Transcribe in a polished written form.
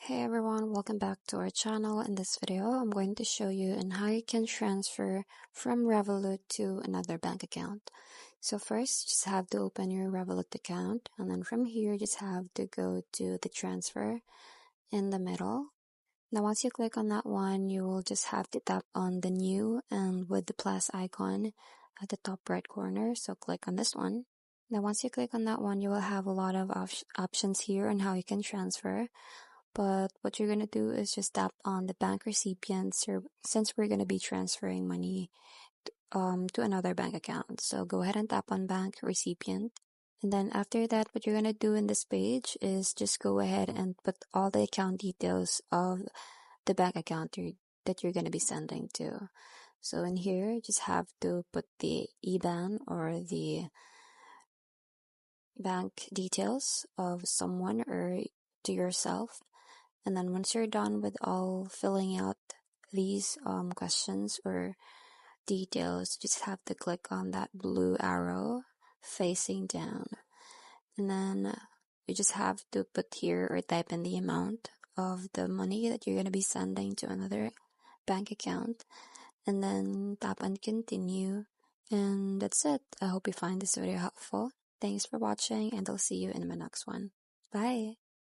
Hey everyone, welcome back to our channel. In this video, I'm going to show you on how you can transfer from Revolut to another bank account. So first, you just have to open your Revolut account, and then from here, you just have to go to the transfer in the middle. Now once you click on that one, you will just have to tap on the new and with the plus icon at the top right corner, so click on this one. Now once you click on that one, you will have a lot of options here on how you can transfer. But what you're going to do is just tap on the bank recipient since we're going to be transferring money to another bank account. So go ahead and tap on bank recipient. And then after that, what you're going to do in this page is just go ahead and put all the account details of the bank account that you're going to be sending to. So in here, you just have to put the IBAN or the bank details of someone or to yourself. And then once you're done with all filling out these questions or details, you just have to click on that blue arrow facing down. And then you just have to put here or type in the amount of the money that you're going to be sending to another bank account. And then tap on continue. And that's it. I hope you find this video helpful. Thanks for watching, and I'll see you in my next one. Bye!